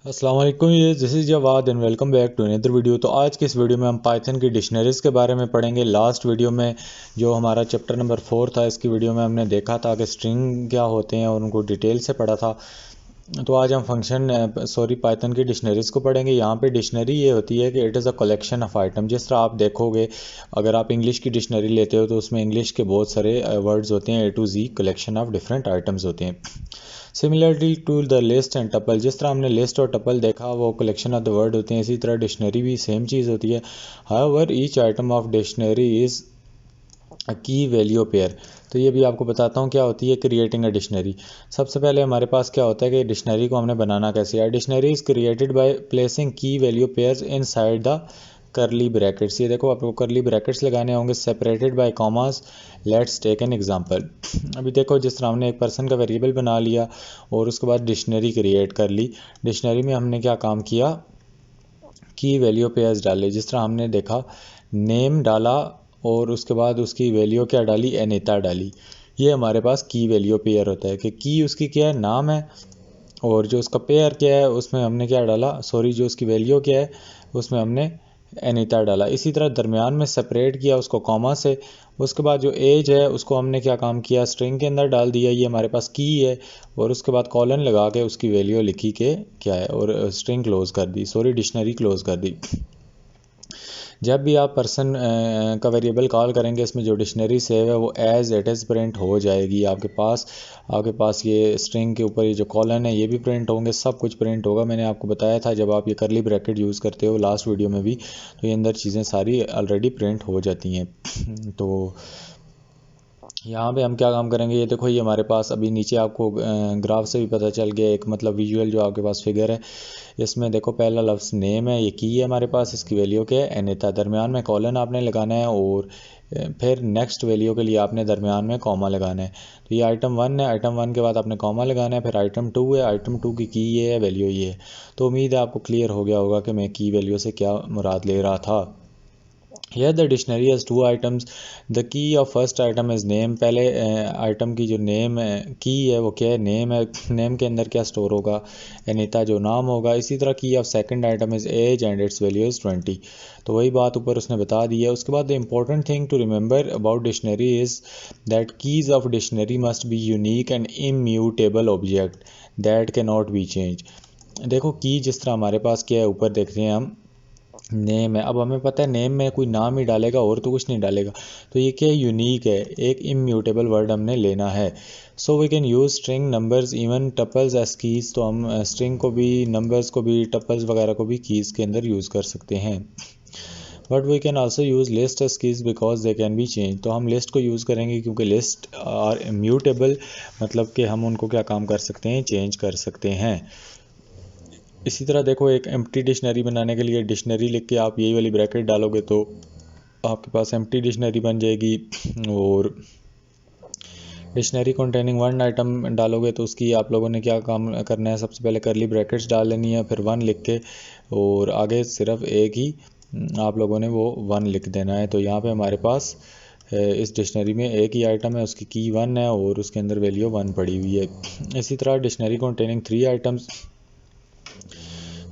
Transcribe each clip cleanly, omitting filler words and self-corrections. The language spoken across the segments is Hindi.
अस्सलाम वालेकुम, ये this is Jawad and welcome back to another video. तो आज के इस वीडियो में हम पाइथन की डिक्शनरीज़ के बारे में पढ़ेंगे। लास्ट वीडियो में जो हमारा चैप्टर नंबर 4 था, इसकी वीडियो में हमने देखा था कि स्ट्रिंग क्या होते हैं और उनको डिटेल से पढ़ा था। तो आज हम पाइथन की डिक्शनरीज़ को पढ़ेंगे। यहाँ पे डिक्शनरी ये होती है कि it is a collection of item. जिस तरह आप देखोगे, अगर आप इंग्लिश की डिक्शनरी लेते हो तो उसमें इंग्लिश के बहुत सारे वर्ड्स होते हैं, A to Z collection of different items होते हैं। Similarly to the list and tuple, जिस तरह हमने लिस्ट और टपल देखा वो कलेक्शन ऑफ द वर्ड होते हैं, इसी तरह डिक्शनरी भी सेम चीज़ होती है। However each item of dictionary is a की वैल्यू पेयर। तो ये भी आपको बताता हूँ क्या होती है क्रिएटिंग अ डिक्शनरी। सबसे पहले हमारे पास क्या होता है कि डिक्शनरी को हमने बनाना कैसे है। Dictionary is created by placing key value pairs inside the curly brackets. ये देखो, आपको करली ब्रैकेट्स लगाने होंगे, separated by commas. Let's take an example. अभी देखो, जिस तरह हमने एक पर्सन का वेरिएबल बना लिया और उसके बाद डिक्शनरी क्रिएट कर ली। डिक्शनरी में हमने क्या काम किया, की वैल्यू पेयर्स डाले। जिस तरह हमने देखा, नेम डाला और उसके बाद उसकी वैल्यू क्या डाली, अनीता डाली। ये हमारे पास की वैल्यू पेयर होता है कि की उसकी क्या है, नाम है, और जो उसका पेयर क्या है उसमें हमने क्या डाला, जो उसकी वैल्यू क्या है उसमें हमने अनीता डाला। इसी तरह दरमियान में सेपरेट किया उसको कॉमा से। उसके बाद जो एज है उसको हमने क्या काम किया, स्ट्रिंग के अंदर डाल दिया, ये हमारे पास की है। और उसके बाद कॉलन लगा के उसकी वैल्यू लिखी के क्या है, और स्ट्रिंग क्लोज कर दी, डिक्शनरी क्लोज कर दी। जब भी आप पर्सन का वेरिएबल कॉल करेंगे, इसमें जो डिक्शनरी सेव है वो एज इट इज़ प्रिंट हो जाएगी आपके पास ये स्ट्रिंग के ऊपर ये जो कॉलन है ये भी प्रिंट होंगे, सब कुछ प्रिंट होगा। मैंने आपको बताया था जब आप ये करली ब्रैकेट यूज़ करते हो लास्ट वीडियो में भी, तो ये अंदर चीज़ें सारी ऑलरेडी प्रिंट हो जाती हैं। तो यहाँ पे हम क्या काम करेंगे, ये देखो, ये हमारे पास अभी नीचे आपको ग्राफ से भी पता चल गया, एक मतलब विजुअल जो आपके पास फिगर है, इसमें देखो पहला लफ्ज़ नेम है, ये की है हमारे पास, इसकी वैल्यू क्या है, अनीता। दरमियान में कॉलन आपने लगाना है और फिर नेक्स्ट वैल्यू के लिए आपने दरमियान में कॉमा लगाना है। तो ये आइटम 1 है, आइटम 1 के बाद आपने कॉमा लगाना है। फिर आइटम 2 है, आइटम 2 की ये है, वैल्यू ये है। तो उम्मीद है आपको क्लियर हो गया होगा कि मैं की वैल्यू से क्या मुराद ले रहा था। Here the dictionary has two items. The key of first item is name. पहले आइटम की जो नेम है, की है, वो क्या है, नेम है। नेम के अंदर क्या स्टोर होगा, अनीता जो नाम होगा। इसी तरह key of second item is age and its value is 20। तो वही बात ऊपर उसने बता दी है। उसके बाद the important thing to remember about dictionary is that keys of dictionary must be unique and immutable object that can not be change. देखो, की जिस तरह हमारे पास क्या है, ऊपर देखते हैं हम, नेम है। अब हमें पता है नेम में कोई नाम ही डालेगा और तो कुछ नहीं डालेगा, तो ये क्या यूनिक है, एक इम्यूटेबल वर्ड हमने लेना है। So we can use string numbers even tuples as keys. तो हम स्ट्रिंग को भी, नंबर्स को भी, टपल्स वगैरह को भी कीज़ के अंदर यूज़ कर सकते हैं। But we can also use list as keys because they can be change. तो हम लिस्ट को यूज़ करेंगे क्योंकि लिस्ट आर इम्यूटेबल, मतलब कि हम उनको क्या काम कर सकते हैं, चेंज कर सकते हैं। इसी तरह देखो, एक एम्प्टी डिक्शनरी बनाने के लिए डिक्शनरी लिख के आप यही वाली ब्रैकेट डालोगे तो आपके पास एम्प्टी डिक्शनरी बन जाएगी। और डिक्शनरी कंटेनिंग वन आइटम डालोगे तो उसकी आप लोगों ने क्या काम करना है, सबसे पहले करली ब्रैकेट्स डाल लेनी है, फिर 1 लिख के, और आगे सिर्फ एक ही आप लोगों ने वो 1 लिख देना है। तो यहाँ पे हमारे पास इस डिक्शनरी में एक ही आइटम है, उसकी की 1 है और उसके अंदर वैल्यू 1 पड़ी हुई है। इसी तरह डिक्शनरी कंटेनिंग 3 आइटम्स।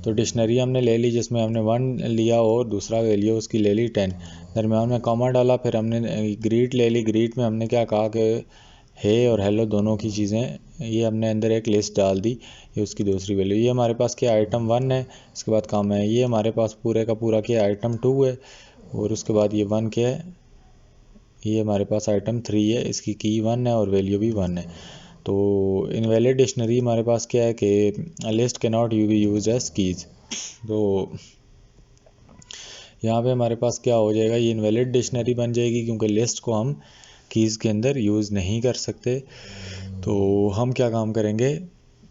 तो डिक्शनरी हमने ले ली जिसमें हमने 1 लिया और दूसरा वैल्यू उसकी ले ली 10, दरमियान में कॉमा डाला। फिर हमने ग्रीट ले ली, ग्रीट में हमने क्या कहा कि हे और हेलो दोनों की चीज़ें, ये हमने अंदर एक लिस्ट डाल दी, ये उसकी दूसरी वैल्यू। ये हमारे पास क्या आइटम 1 है, इसके बाद कॉमा है। ये हमारे पास पूरे का पूरा क्या आइटम 2 है, और उसके बाद ये 1 क्या है, ये हमारे पास आइटम 3 है, इसकी की 1 है और वैल्यू भी 1 है। तो इनवैलिड डिक्शनरी हमारे पास क्या है कि लिस्ट के not you be use as keys. तो यहाँ पे हमारे पास क्या हो जाएगा, ये इनवैलिड डिक्शनरी बन जाएगी क्योंकि लिस्ट को हम कीज़ के अंदर यूज़ नहीं कर सकते। तो हम क्या काम करेंगे,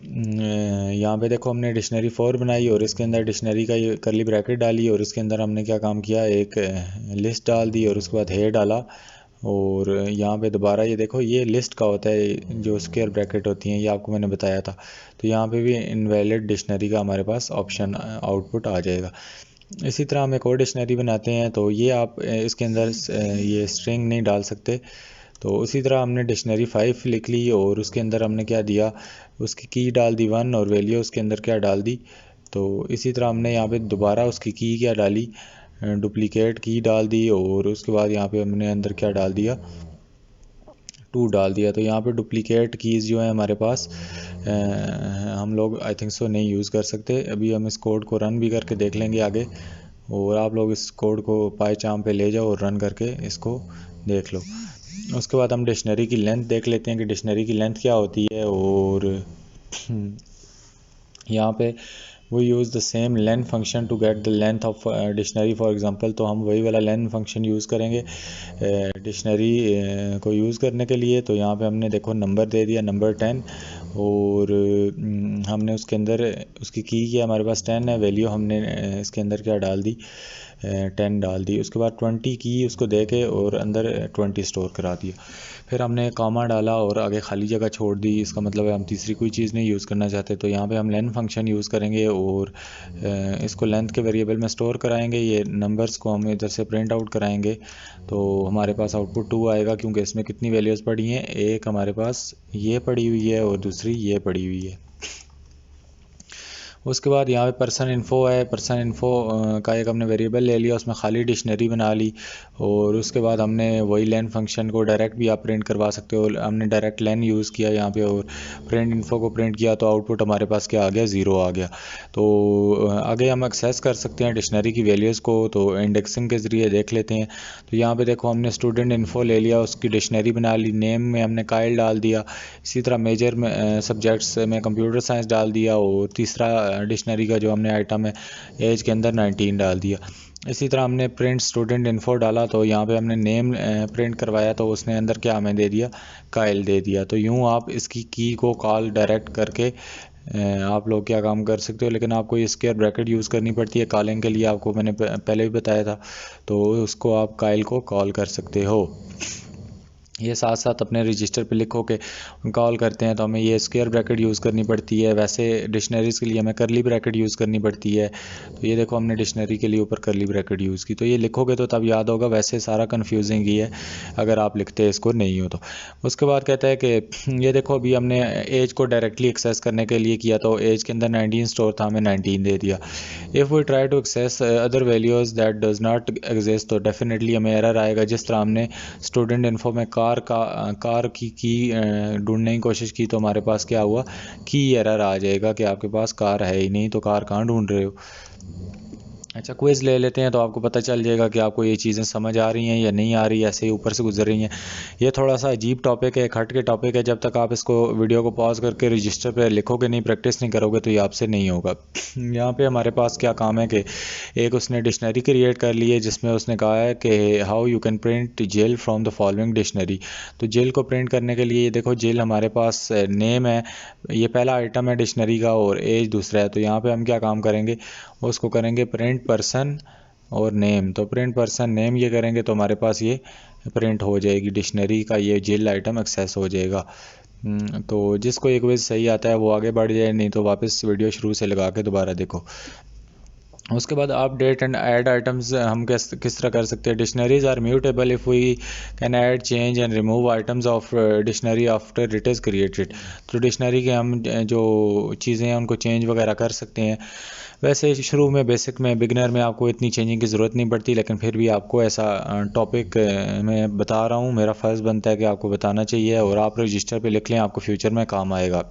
यहाँ पे देखो हमने डिक्शनरी 4 बनाई और इसके अंदर डिक्शनरी का ये करली ब्रैकेट डाली और इसके अंदर हमने क्या काम किया, एक लिस्ट डाल दी और उसके बाद हे डाला। और यहाँ पे दोबारा ये देखो, ये लिस्ट का होता है, जो स्क्वायर ब्रैकेट होती हैं, ये आपको मैंने बताया था। तो यहाँ पे भी इनवैलिड डिक्शनरी का हमारे पास ऑप्शन आउटपुट आ जाएगा। इसी तरह हम एक और डिक्शनरी बनाते हैं, तो ये आप इसके अंदर ये स्ट्रिंग नहीं डाल सकते। तो उसी तरह हमने डिक्शनरी 5 लिख ली और उसके अंदर हमने क्या दिया, उसकी की डाल दी 1 और वैल्यू उसके अंदर क्या डाल दी, तो इसी तरह हमने यहाँ पे दोबारा उसकी की क्या डाली, डुप्लीकेट की डाल दी, और उसके बाद यहाँ पे हमने अंदर क्या डाल दिया, 2 डाल दिया। तो यहाँ पे डुप्लीकेट कीज़ जो है हमारे पास हम लोग आई थिंक सो नहीं यूज़ कर सकते। अभी हम इस कोड को रन भी करके देख लेंगे आगे, और आप लोग इस कोड को पाईचार्म पे ले जाओ और रन करके इसको देख लो। उसके बाद हम डिक्शनरी की लेंथ देख लेते हैं कि डिक्शनरी की लेंथ क्या होती है। और यहाँ पे वो use the same length function to get the length of dictionary for example. तो हम वही वाला लेंथ फंक्शन यूज़ करेंगे डिक्शनरी को यूज़ करने के लिए। तो यहाँ पे हमने देखो नंबर दे दिया, नंबर 10, और हमने उसके अंदर उसकी की किया, हमारे पास 10 है, वैल्यू हमने इसके अंदर क्या डाल दी, 10 डाल दी। उसके बाद 20 की उसको दे के और अंदर 20 स्टोर करा दिया। फिर हमने कॉमा डाला और आगे खाली जगह छोड़ दी। इसका मतलब है हम तीसरी कोई चीज़ नहीं यूज़ करना चाहते। तो यहाँ पे हम लेंथ फंक्शन यूज़ करेंगे और इसको लेंथ के वेरिएबल में स्टोर कराएंगे। ये नंबर्स को हम इधर से प्रिंट आउट कराएंगे, तो हमारे पास आउटपुट 2 आएगा, क्योंकि इसमें कितनी वैल्यूज़ पड़ी हैं, एक हमारे पास ये पड़ी हुई है और दूसरी ये पड़ी हुई है। उसके बाद यहाँ पे पर्सन इन्फो है, पर्सन इन्फो का एक हमने वेरिएबल ले लिया, उसमें खाली डिक्शनरी बना ली, और उसके बाद हमने वही लेन फंक्शन को डायरेक्ट भी आप प्रिंट करवा सकते हो। हमने डायरेक्ट लेन यूज़ किया यहाँ पे और प्रिंट इन्फो को प्रिंट किया, तो आउटपुट हमारे पास क्या आ गया, 0 आ गया। तो आगे हम एक्सेस कर सकते हैं डिक्शनरी की वैल्यूज़ को, तो इंडेक्सिंग के ज़रिए देख लेते हैं। तो यहाँ पर देखो हमने स्टूडेंट इन्फो ले लिया, उसकी डिक्शनरी बना ली, नेम में हमने काइल डाल दिया, इसी तरह मेजर में सब्जेक्ट्स में कंप्यूटर साइंस डाल दिया, और तीसरा डिक्शनरी का जो हमने आइटम है एज के अंदर 19 डाल दिया। इसी तरह हमने प्रिंट स्टूडेंट इन्फो डाला, तो यहाँ पे हमने नेम प्रिंट करवाया, तो उसने अंदर क्या हमें दे दिया, काइल दे दिया। तो यूँ आप इसकी की को कॉल डायरेक्ट करके आप लोग क्या काम कर सकते हो, लेकिन आपको ये स्क्वायर ब्रैकेट यूज़ करनी पड़ती है कॉलिंग के लिए, आपको मैंने पहले भी बताया था। तो उसको आप काइल को कॉल कर सकते हो। ये साथ साथ अपने रजिस्टर पे लिखो के कॉल करते हैं तो हमें ये स्क्वायर ब्रैकेट यूज़ करनी पड़ती है। वैसे डिक्शनरीज़ के लिए हमें करली ब्रैकेट यूज़ करनी पड़ती है। तो ये देखो हमने डिक्शनरी के लिए ऊपर करली ब्रैकेट यूज़ की, तो ये लिखोगे तो तब याद होगा, वैसे सारा कन्फ्यूजिंग ही है अगर आप लिखते इसको नहीं हो तो। उसके बाद कहता है कि ये देखो अभी हमने एज को डायरेक्टली एक्सेस करने के लिए किया, तो एज के अंदर 19 स्टोर था, हमें 19 दे दिया। If we try to access other values that does not exist, तो डेफिनेटली हमें एरर आएगा। जिस तरह हमने स्टूडेंट इन्फो में कार की ढूंढने की कोशिश की, तो हमारे पास क्या हुआ, की एरर आ जाएगा कि आपके पास कार है ही नहीं, तो कार कहाँ ढूंढ रहे हो। अच्छा, क्विज़ ले लेते हैं तो आपको पता चल जाएगा कि आपको ये चीज़ें समझ आ रही हैं या नहीं आ रही, ऐसे ही ऊपर से गुजर रही हैं। ये थोड़ा सा अजीब टॉपिक है, हट के टॉपिक है। जब तक आप इसको वीडियो को पॉज करके रजिस्टर पे लिखोगे नहीं, प्रैक्टिस नहीं करोगे, तो ये आपसे नहीं होगा। यहाँ पे हमारे पास क्या काम है कि एक उसने डिक्शनरी क्रिएट कर ली है, जिसमें उसने कहा है कि how you can print jail from the following dictionary. तो जेल को प्रिंट करने के लिए देखो, जेल हमारे पास नेम है, ये पहला आइटम है डिक्शनरी का, और एज दूसरा है। तो यहाँ पे हम क्या काम करेंगे, उसको करेंगे प्रिंट पर्सन और नेम। तो प्रिंट पर्सन नेम ये करेंगे तो हमारे पास ये प्रिंट हो जाएगी, डिक्शनरी का ये जेल आइटम एक्सेस हो जाएगा। तो जिसको एक वेज सही आता है वो आगे बढ़ जाए, नहीं तो वापस वीडियो शुरू से लगा के दोबारा देखो। उसके बाद अपडेट एंड ऐड आइटम्स हम किस तरह कर सकते हैं। Dictionaries are mutable if we can add, change and remove items of dictionary after it is created. तो डिक्शनरी के हम जो चीज़ें हैं उनको चेंज वगैरह कर सकते हैं। वैसे शुरू में बेसिक में बिगनर में आपको इतनी चेंजिंग की ज़रूरत नहीं पड़ती, लेकिन फिर भी आपको ऐसा टॉपिक मैं बता रहा हूँ, मेरा फ़र्ज़ बनता है कि आपको बताना चाहिए, और आप रजिस्टर पे लिख लें, आपको फ्यूचर में काम आएगा।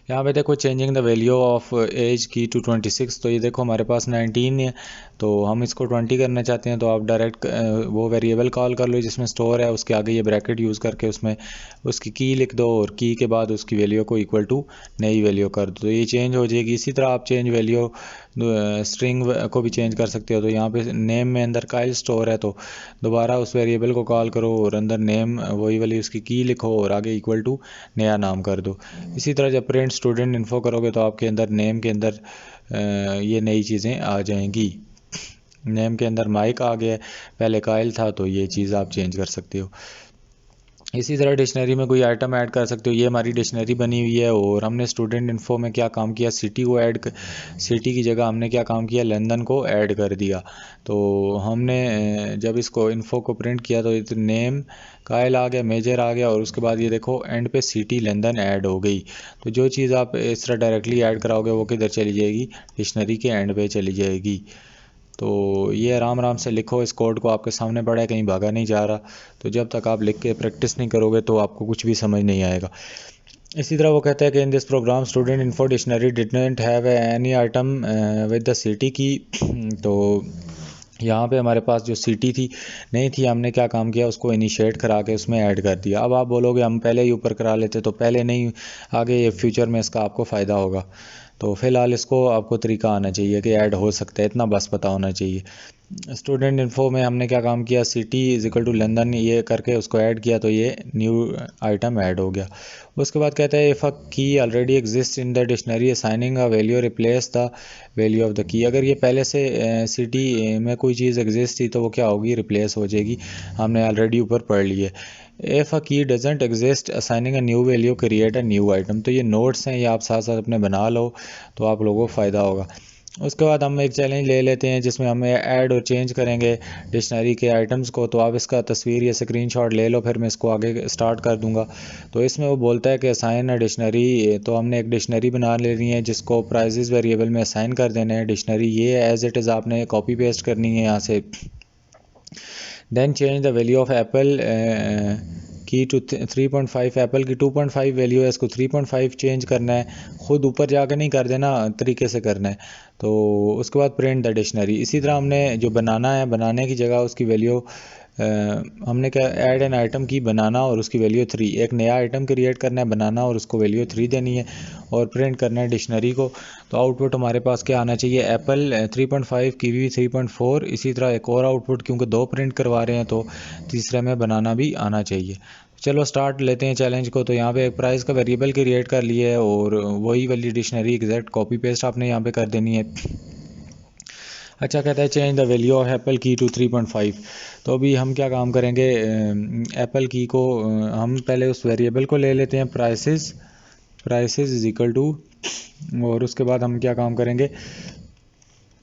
यहाँ पे देखो changing the value of age key to 26। तो ये देखो हमारे पास 19 है, तो हम इसको 20 करना चाहते हैं, तो आप डायरेक्ट वो वेरिएबल कॉल कर लो जिसमें स्टोर है, उसके आगे ये ब्रैकेट यूज़ करके उसमें उसकी की लिख दो, और की के बाद उसकी वैल्यू को इक्वल टू नई वैल्यू कर दो, तो ये चेंज हो जाएगी। इसी तरह आप चेंज वैल्यू स्ट्रिंग को भी चेंज कर सकते हो। तो यहाँ पे नेम में अंदर काइल स्टोर है, तो दोबारा उस वेरिएबल को कॉल करो और अंदर नेम वही वाली उसकी की लिखो और आगे इक्वल टू नया नाम कर दो। इसी तरह जब प्रिंट स्टूडेंट इन्फो करोगे तो आपके अंदर नेम के अंदर ये नई चीज़ें आ जाएंगी। नेम के अंदर माइक आ गया, पहले काइल था, तो ये चीज़ आप चेंज कर सकते हो। इसी तरह डिक्शनरी में कोई आइटम ऐड कर सकते हो। ये हमारी डिक्शनरी बनी हुई है और हमने स्टूडेंट इन्फो में क्या काम किया, सिटी की जगह हमने क्या काम किया, लंदन को ऐड कर दिया। तो हमने जब इसको इन्फो को प्रिंट किया तो नेम कायल आ गया, मेजर आ गया और उसके बाद ये देखो एंड पे सिटी लंदन ऐड हो गई। तो जो चीज़ आप इस तरह डायरेक्टली ऐड कराओगे वो किधर चली जाएगी, डिक्शनरी के एंड पे चली जाएगी। तो ये आराम आराम से लिखो, इस कोड को आपके सामने पड़ा है, कहीं भागा नहीं जा रहा। तो जब तक आप लिख के प्रैक्टिस नहीं करोगे तो आपको कुछ भी समझ नहीं आएगा। इसी तरह वो कहता है कि in this program student info dictionary didn't have any item with the city key. तो यहाँ पे हमारे पास जो सिटी थी नहीं थी, हमने क्या काम किया, उसको इनिशिएट करा के उसमें ऐड कर दिया। अब आप बोलोगे हम पहले ही ऊपर करा लेते, तो पहले नहीं, आगे ये फ्यूचर में इसका आपको फ़ायदा होगा। तो फ़िलहाल इसको आपको तरीका आना चाहिए कि ऐड हो सकता है, इतना बस पता होना चाहिए। स्टूडेंट इन्फो में हमने क्या काम किया, city is equal to London ये करके उसको ऐड किया, तो ये न्यू आइटम ऐड हो गया। उसके बाद कहता है इफ़ अ की already exist in the dictionary assigning a value replace the value of the key. अगर ये पहले से सिटी में कोई चीज़ एग्जिस्ट थी तो वो क्या होगी, रिप्लेस हो जाएगी। हमने ऑलरेडी ऊपर पढ़ ली है। इफ़ अ की doesn't exist assigning a new value create a new item. तो ये नोट्स हैं, ये आप साथ साथ अपने बना लो तो आप लोगों को फ़ायदा होगा। उसके बाद हम एक चैलेंज ले लेते हैं जिसमें हमें ऐड और चेंज करेंगे डिक्शनरी के आइटम्स को। तो आप इसका तस्वीर या स्क्रीनशॉट ले लो, फिर मैं इसको आगे स्टार्ट कर दूंगा। तो इसमें वो बोलता है कि असाइन अ डिक्शनरी। तो हमने एक डिक्शनरी बना लेनी है जिसको प्राइजेस वेरिएबल में असाइन कर देना है। डिक्शनरी ये एज इट इज़ आपने कॉपी पेस्ट करनी है यहाँ से। Then change the value of apple key to 3.5। Apple key 2.5 value है, इसको 3.5 चेंज करना है। ख़ुद ऊपर जाकर नहीं कर देना, तरीके से करना है। तो उसके बाद प्रिंट द डिक्शनरी। इसी तरह हमने जो बनाना है, बनाने की जगह उसकी वैल्यू हमने क्या, ऐड एन आइटम की बनाना और उसकी वैल्यू 3। एक नया आइटम क्रिएट करना है, बनाना और उसको वैल्यू 3 देनी है और प्रिंट करना है डिक्शनरी को। तो आउटपुट हमारे पास क्या आना चाहिए, एप्पल 3.5, कीवी 3.4। इसी तरह एक और आउटपुट, क्योंकि 2 प्रिंट करवा रहे हैं तो तीसरे में बनाना भी आना चाहिए। चलो स्टार्ट लेते हैं चैलेंज को। तो यहाँ पे एक प्राइस का वेरिएबल क्रिएट कर लिया है और वही वाली डिक्शनरी एग्जैक्ट कॉपी पेस्ट आपने यहाँ पे कर देनी है। अच्छा, कहता है change the value of apple key to 3.5। तो अभी हम क्या काम करेंगे, एप्पल की को हम पहले उस वेरिएबल को ले लेते हैं, प्राइसेस इज इक्वल टू, और उसके बाद हम क्या काम करेंगे,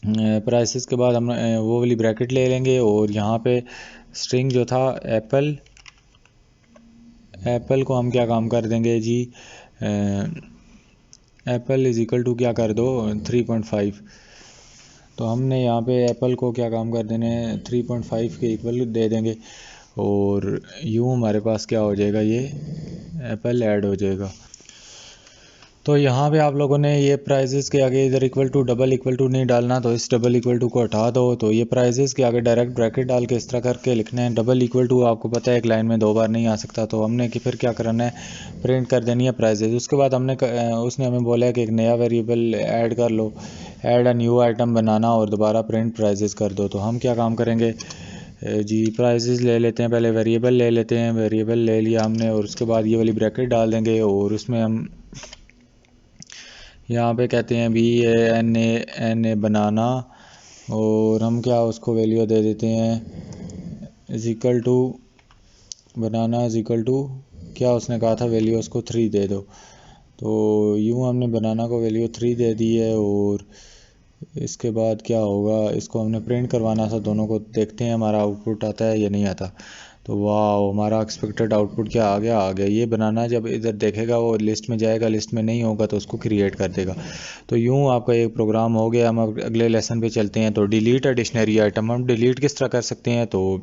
प्राइसेस के बाद हम वो वाली ब्रैकेट ले लेंगे और यहाँ पे स्ट्रिंग जो था एप्पल को हम क्या काम कर देंगे जी, एप्पल इज इक्वल टू क्या कर दो 3.5। तो हमने यहाँ पे एप्पल को क्या काम कर देने, 3.5 के इक्वल दे देंगे और यूँ हमारे पास क्या हो जाएगा, ये एप्पल ऐड हो जाएगा। तो यहाँ पे आप लोगों ने ये प्राइजेस के आगे इधर equal to double equal to नहीं डालना, तो इस डबल इक्वल टू को हटा दो। तो ये प्राइजेस के आगे डायरेक्ट ब्रैकेट डाल के इस तरह करके लिखना है। डबल इक्वल टू आपको पता है एक लाइन में 2 बार नहीं आ सकता, तो हमने कि फिर क्या करना है, प्रिंट कर देनी है प्राइजेस। उसके बाद उसने हमें बोला है कि एक नया वेरिएबल ऐड कर लो, ऐड अ न्यू आइटम बनाना और दोबारा प्रिंट प्राइजेस कर दो। तो हम क्या काम करेंगे जी, प्राइजेस ले लेते हैं, पहले वेरिएबल ले लेते हैं, वेरिएबल ले लिया हमने और उसके बाद ये वाली ब्रैकेट डाल देंगे और उसमें हम यहाँ पे कहते हैं BANA बनाना और हम क्या उसको वैल्यू दे देते हैं is equal to, banana is equal to क्या उसने कहा था वैल्यू, उसको 3 दे दो। तो यूँ हमने बनाना को वैल्यू 3 दे दी है और इसके बाद क्या होगा, इसको हमने प्रिंट करवाना था दोनों को, देखते हैं हमारा आउटपुट आता है या नहीं आता। तो वाह, हमारा एक्सपेक्टेड आउटपुट क्या आ गया। ये बनाना जब इधर देखेगा वो लिस्ट में जाएगा, लिस्ट में नहीं होगा तो उसको क्रिएट कर देगा। तो यूँ आपका एक प्रोग्राम हो गया। हम अगले लेसन पे चलते हैं। तो डिलीट अ डिक्शनरी आइटम हम डिलीट किस तरह कर सकते हैं। तो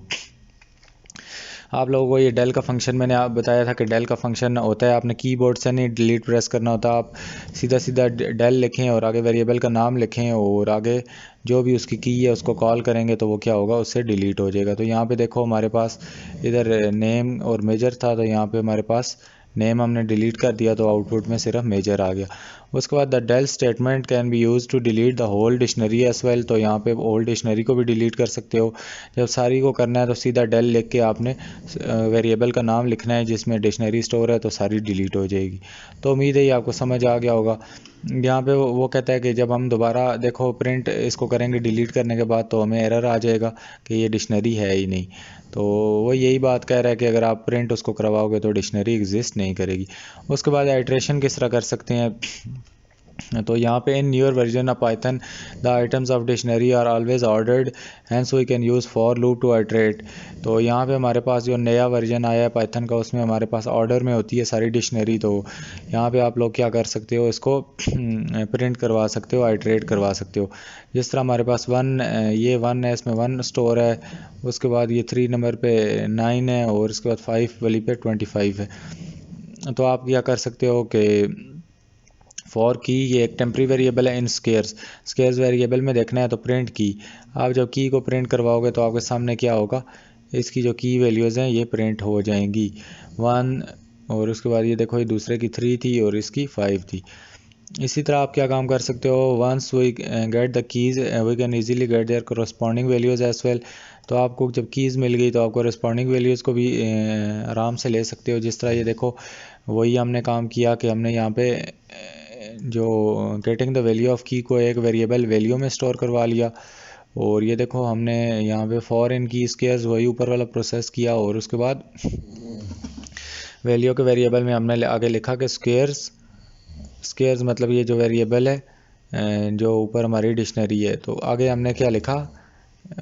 आप लोगों को ये डेल का फंक्शन मैंने आप बताया था कि डेल का फंक्शन होता है, आपने कीबोर्ड से नहीं डिलीट प्रेस करना होता, आप सीधा सीधा डेल लिखें और आगे वेरिएबल का नाम लिखें और आगे जो भी उसकी की है उसको कॉल करेंगे तो वो क्या होगा, उससे डिलीट हो जाएगा। तो यहाँ पे देखो हमारे पास इधर नेम और मेजर था, तो यहाँ पे हमारे पास नेम हमने डिलीट कर दिया तो आउटपुट में सिर्फ मेजर आ गया। उसके बाद the del statement can be use to delete the whole dictionary as well, तो यहाँ पे होल डिक्शनरी को भी डिलीट कर सकते हो। जब सारी को करना है तो सीधा डेल लिख के आपने वेरिएबल का नाम लिखना है जिसमें डिक्शनरी स्टोर है, तो सारी डिलीट हो जाएगी। तो उम्मीद है ये आपको समझ आ गया होगा। यहाँ पे वो कहता है कि जब हम दोबारा देखो प्रिंट इसको करेंगे डिलीट करने के बाद, तो हमें एरर आ जाएगा कि ये डिक्शनरी है ही नहीं। तो वो यही बात कह रहा है कि अगर आप प्रिंट उसको करवाओगे तो डिक्शनरी एग्जिस्ट नहीं करेगी। उसके बाद आइट्रेशन किस तरह कर सकते हैं, तो यहाँ पे in newer version of Python the items of dictionary are always ordered hence we can use for loop to iterate. तो यहाँ पे हमारे पास जो नया वर्जन आया है पाइथन का, उसमें हमारे पास ऑर्डर में होती है सारी डिक्शनरी। तो यहाँ पे आप लोग क्या कर सकते हो, इसको प्रिंट करवा सकते हो, आइट्रेट करवा सकते हो। जिस तरह हमारे पास ये 1 है, इसमें 1 स्टोर है, उसके बाद ये 3 नंबर पे 9 है, और उसके बाद 5 वाली पे 25 है। तो आप क्या कर सकते हो कि फॉर की ये एक टेम्प्रेरी वेरिएबल है इन स्केयर्स वेरिएबल में देखना है तो प्रिंट की। आप जब की को प्रिंट करवाओगे तो आपके सामने क्या होगा, इसकी जो की वैल्यूज़ हैं ये प्रिंट हो जाएंगी 1, और उसके बाद ये देखो ये दूसरे की 3 थी और इसकी 5 थी। इसी तरह आप क्या काम कर सकते हो, once we get the keys we can easily get their corresponding values as well. तो आपको जब कीज़ मिल गई तो आप कोरस्पॉन्डिंग वैल्यूज़ को भी आराम से ले सकते हो। जिस तरह ये देखो वही हमने काम किया कि हमने यहाँ पे जो गेटिंग द वैल्यू ऑफ की को एक वेरिएबल वैल्यू में स्टोर करवा लिया, और ये देखो हमने यहाँ पे फॉर इन की स्केयर्स वही ऊपर वाला प्रोसेस किया, और उसके बाद वैल्यू के वेरिएबल में हमने आगे लिखा कि स्केयर्स मतलब ये जो वेरिएबल है जो ऊपर हमारी डिक्शनरी है, तो आगे हमने क्या लिखा,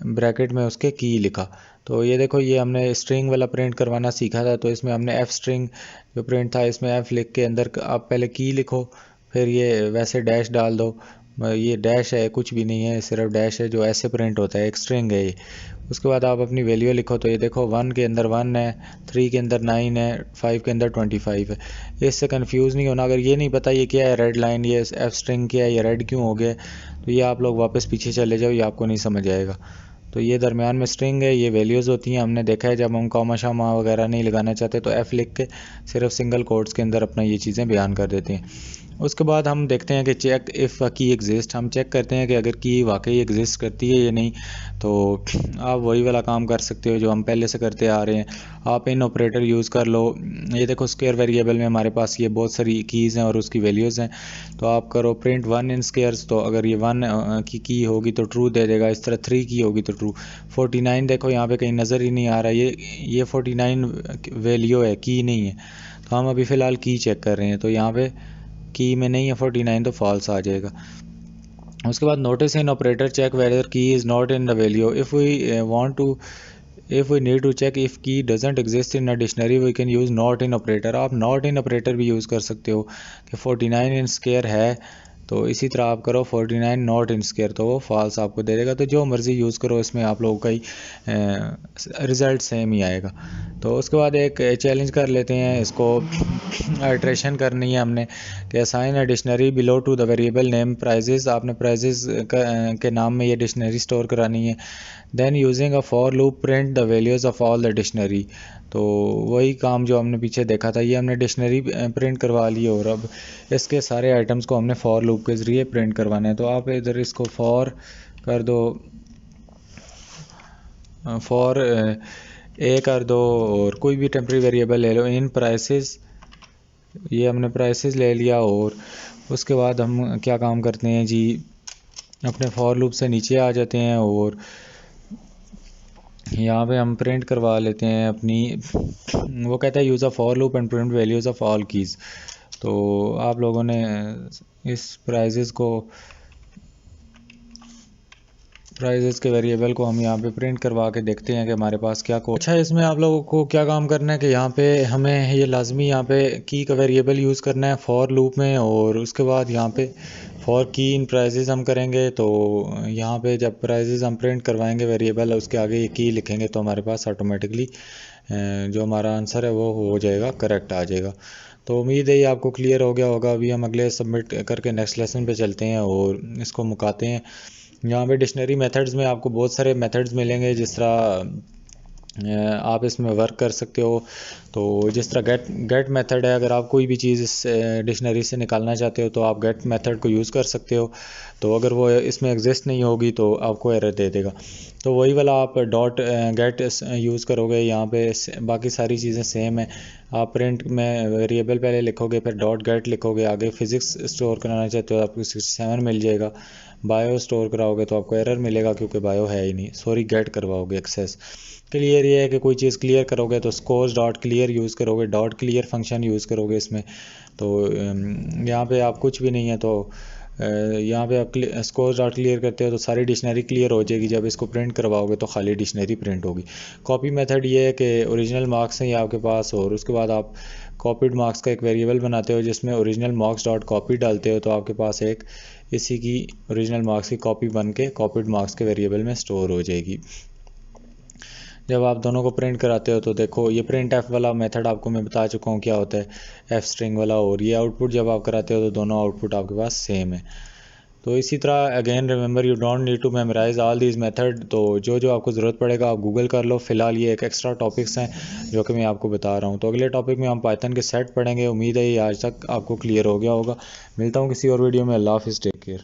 ब्रैकेट में उसके की लिखा। तो ये देखो ये हमने स्ट्रिंग वाला प्रिंट करवाना सीखा था, तो इसमें हमने एफ स्ट्रिंग जो प्रिंट था इसमें एफ लिख के अंदर आप पहले की लिखो, फिर ये वैसे डैश डाल दो। ये डैश है कुछ भी नहीं है, सिर्फ डैश है जो ऐसे प्रिंट होता है, एक स्ट्रिंग है ये। उसके बाद आप अपनी वैल्यू लिखो, तो ये देखो 1 के अंदर 1 है, 3 के अंदर 9 है, 5 के अंदर 25 है। इससे कंफ्यूज नहीं होना। अगर ये नहीं पता ये क्या है रेड लाइन, ये एफ स्ट्रिंग क्या है, ये रेड क्यों हो गया, तो ये आप लोग वापस पीछे चले जाओ, ये आपको नहीं समझ आएगा। तो ये दरमियान में स्ट्रिंग है, ये वैल्यूज़ होती हैं। हमने देखा है जब हम कॉमा शामा वगैरह नहीं लगाना चाहते तो एफ लिख के सिर्फ सिंगल कोट्स के अंदर अपना ये चीज़ें बयान कर देते हैं। उसके बाद हम देखते हैं कि चेक इफ़ की एग्जिस्ट, हम चेक करते हैं कि अगर की वाकई एग्जिस्ट करती है या नहीं। तो आप वही वाला काम कर सकते हो जो हम पहले से करते आ रहे हैं, आप इन ऑपरेटर यूज़ कर लो। ये देखो स्केयर वेरिएबल में हमारे पास ये बहुत सारी कीज़ हैं और उसकी वैल्यूज़ हैं, तो आप करो प्रिंट 1 इन स्केयर्स, तो अगर ये 1 की होगी तो ट्रू दे देगा, इस तरह 3 की होगी तो ट्रू। 49 देखो यहाँ पे कहीं नज़र ही नहीं आ रहा, ये 49 वैल्यू है, की नहीं है। तो हम अभी फ़िलहाल की चेक कर रहे हैं, तो यहाँ पे की में नहीं है 49, तो फॉल्स आ जाएगा। उसके बाद notice in operator check whether key is not in the value if we need to check if key doesn't exist in a dictionary we can use not in operator. आप नॉट इन ऑपरेटर भी यूज़ कर सकते हो कि 49 इन स्केयर है, तो इसी तरह आप करो 49 नॉट इन स्केयर, तो वो फॉल्स आपको दे देगा। तो जो मर्ज़ी यूज़ करो, इसमें आप लोगों का ही रिज़ल्ट सेम ही आएगा। तो उसके बाद एक चैलेंज कर लेते हैं, इसको आइट्रेशन करनी है हमने कि assign a dictionary below to the variable name prices. आपने प्राइजेस के नाम में ये डिक्शनरी स्टोर करानी है। Then using a for loop print the values of all the dictionary. तो वही काम जो हमने पीछे देखा था, ये हमने डिक्शनरी प्रिंट करवा ली, और अब इसके सारे आइटम्स को हमने फॉर लूप के ज़रिए प्रिंट करवाना है। तो आप इधर इसको फॉर कर दो, फॉर ए कर दो, और कोई भी टेम्प्रेरी वेरिएबल ले लो इन प्राइसेस, ये हमने प्राइसेस ले लिया। और उसके बाद हम क्या काम करते हैं जी, अपने फॉर लूप से नीचे आ जाते हैं और यहाँ पे हम प्रिंट करवा लेते हैं अपनी, वो कहता है use a for loop and print values of all keys. तो आप लोगों ने इस प्राइजेस के वेरिएबल को हम यहाँ पे प्रिंट करवा के देखते हैं कि हमारे पास क्या कोड। अच्छा, इसमें आप लोगों को क्या काम करना है कि यहाँ पे हमें ये लाजमी यहाँ पे की का वेरिएबल यूज़ करना है फॉर लूप में, और उसके बाद यहाँ पे फॉर की इन प्राइजेस हम करेंगे। तो यहाँ पे जब प्राइजेस हम प्रिंट करवाएंगे वेरिएबल, उसके आगे ये की लिखेंगे, तो हमारे पास ऑटोमेटिकली जो हमारा आंसर है वो हो जाएगा, करेक्ट आ जाएगा। तो उम्मीद है ये आपको क्लियर हो गया होगा। अभी हम अगले सबमिट करके नेक्स्ट लेसन पे चलते हैं और इसको मुकाते हैं। यहाँ पे डिक्शनरी मेथड्स में आपको बहुत सारे मेथड्स मिलेंगे, जिस तरह आप इसमें वर्क कर सकते हो। तो जिस तरह गेट मेथड है, अगर आप कोई भी चीज़ इस डिक्शनरी से निकालना चाहते हो तो आप गेट मेथड को यूज़ कर सकते हो। तो अगर वो इसमें एग्जिस्ट नहीं होगी तो आपको एरर दे देगा। तो वही वाला आप डॉट गेट यूज़ करोगे। यहाँ पे बाकी सारी चीज़ें सेम है। आप प्रिंट में वेरिएबल पहले लिखोगे, फिर डॉट गेट लिखोगे, आगे फिज़िक्स स्टोर कराना चाहते हो आपको 67 मिल जाएगा। बायो स्टोर कराओगे तो आपको एरर मिलेगा क्योंकि बायो है ही नहीं, सॉरी गेट करवाओगे एक्सेस। क्लियर ये है कि कोई चीज़ क्लियर करोगे तो स्कोर्स डॉट क्लियर यूज़ करोगे, डॉट क्लियर फंक्शन यूज़ करोगे इसमें। तो यहाँ पे आप कुछ भी नहीं है तो यहाँ पे आप स्कोर्स डॉट क्लियर करते हो तो सारी डिक्शनरी क्लियर हो जाएगी। जब इसको प्रिंट करवाओगे तो खाली डिक्शनरी प्रिंट होगी। कॉपी मेथड ये है कि ओरिजिनल मार्क्स हैं ये आपके पास, और उसके बाद आप कॉपीड मार्क्स का एक वेरिएबल बनाते हो जिसमें ओरिजिनल मार्क्स डॉट कॉपी डालते हो, तो आपके पास एक इसी की ओरिजिनल मार्क्स की कॉपी बन के कॉपीड मार्क्स के वेरिएबल में स्टोर हो जाएगी। जब आप दोनों को प्रिंट कराते हो तो देखो ये प्रिंट एफ वाला मेथड आपको मैं बता चुका हूँ क्या होता है, एफ स्ट्रिंग वाला। और ये आउटपुट जब आप कराते हो तो दोनों आउटपुट आपके पास सेम है। तो इसी तरह again remember you don't need to memorize all these method. तो जो जो आपको ज़रूरत पड़ेगा आप गूगल कर लो। फिलहाल ये एक एक्स्ट्रा टॉपिक्स हैं जो कि मैं आपको बता रहा हूँ। तो अगले टॉपिक में हम पाइथन के सेट पढ़ेंगे। उम्मीद है ये आज तक आपको क्लियर हो गया होगा। मिलता हूँ किसी और वीडियो में। अल्लाह हाफिज़, टेक केयर।